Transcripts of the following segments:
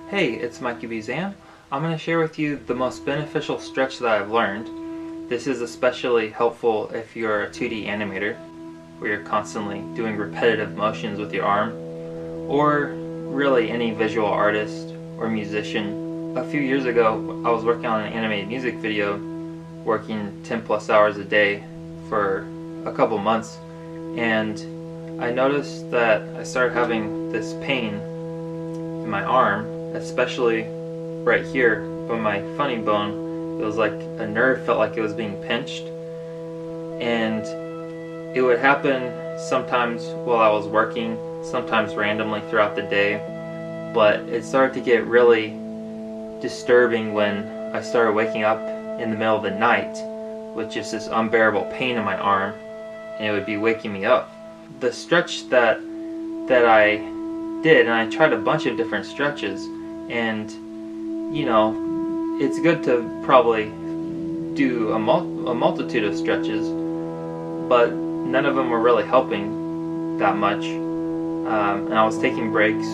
Hey, it's Mikey Buzan. I'm going to share with you the most beneficial stretch that I've learned. This is especially helpful if you're a 2D animator, where you're constantly doing repetitive motions with your arm, or really any visual artist or musician. A few years ago, I was working on an animated music video, working 10 plus hours a day for a couple months, and I noticed that I started having this pain in my arm, especially right here by my funny bone. It was like a nerve felt like it was being pinched, and it would happen sometimes while I was working, sometimes randomly throughout the day, but it started to get really disturbing when I started waking up in the middle of the night with just this unbearable pain in my arm, and it would be waking me up. The stretch that I did, and I tried a bunch of different stretches, and you know, it's good to probably do a multitude of stretches, but none of them were really helping that much. And I was taking breaks,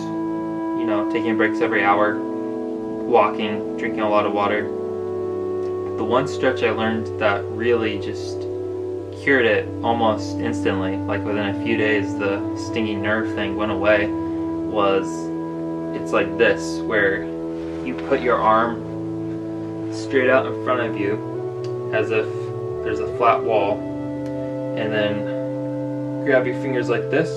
taking breaks every hour, walking, drinking a lot of water. The one stretch I learned that really just cured it almost instantly, like within a few days the stinging nerve thing went away, it's like this, where you put your arm straight out in front of you as if there's a flat wall, and then grab your fingers like this,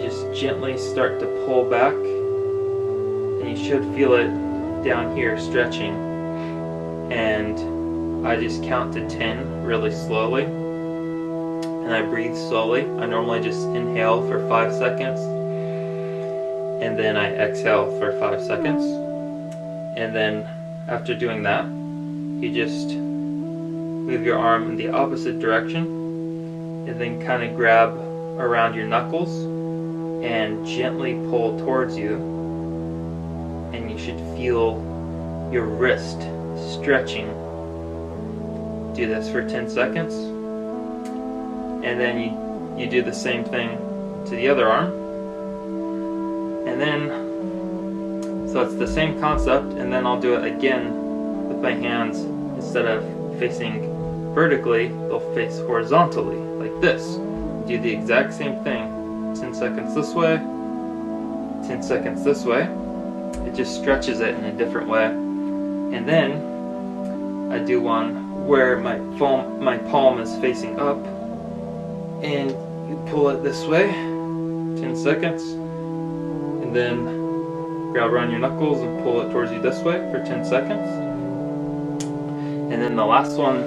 just gently start to pull back, and you should feel it down here stretching. And I just count to 10 really slowly, and I breathe slowly. I normally just inhale for 5 seconds, and then I exhale for 5 seconds. And then after doing that, you just move your arm in the opposite direction, and then kind of grab around your knuckles and gently pull towards you, and you should feel your wrist stretching. Do this for 10 seconds, and then you do the same thing to the other arm, and then so it's the same concept, and then I'll do it again with my hands. Instead of facing vertically, they'll face horizontally, like this. Do the exact same thing. 10 seconds this way, 10 seconds this way. It just stretches it in a different way. And then I do one where my palm is facing up, and you pull it this way, 10 seconds, and then grab around your knuckles and pull it towards you this way for 10 seconds. And then the last one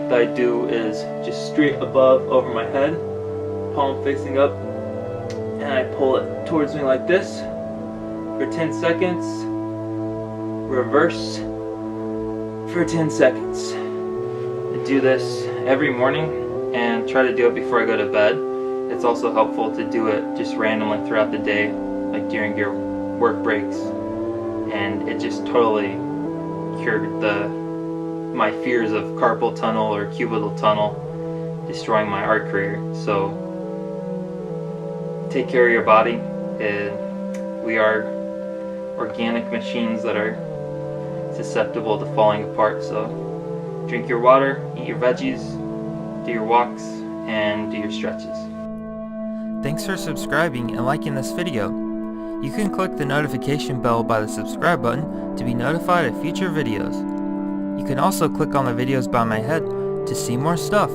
that I do is just straight above over my head, palm facing up, and I pull it towards me like this for 10 seconds, reverse for 10 seconds. I do this every morning and try to do it before I go to bed. It's also helpful to do it just randomly throughout the day, like during your work breaks, and it just totally cured my fears of carpal tunnel or cubital tunnel destroying my art career. So take care of your body. We are organic machines that are susceptible to falling apart, so drink your water, eat your veggies, do your walks, and do your stretches. Thanks for subscribing and liking this video. You can click the notification bell by the subscribe button to be notified of future videos. You can also click on the videos by my head to see more stuff.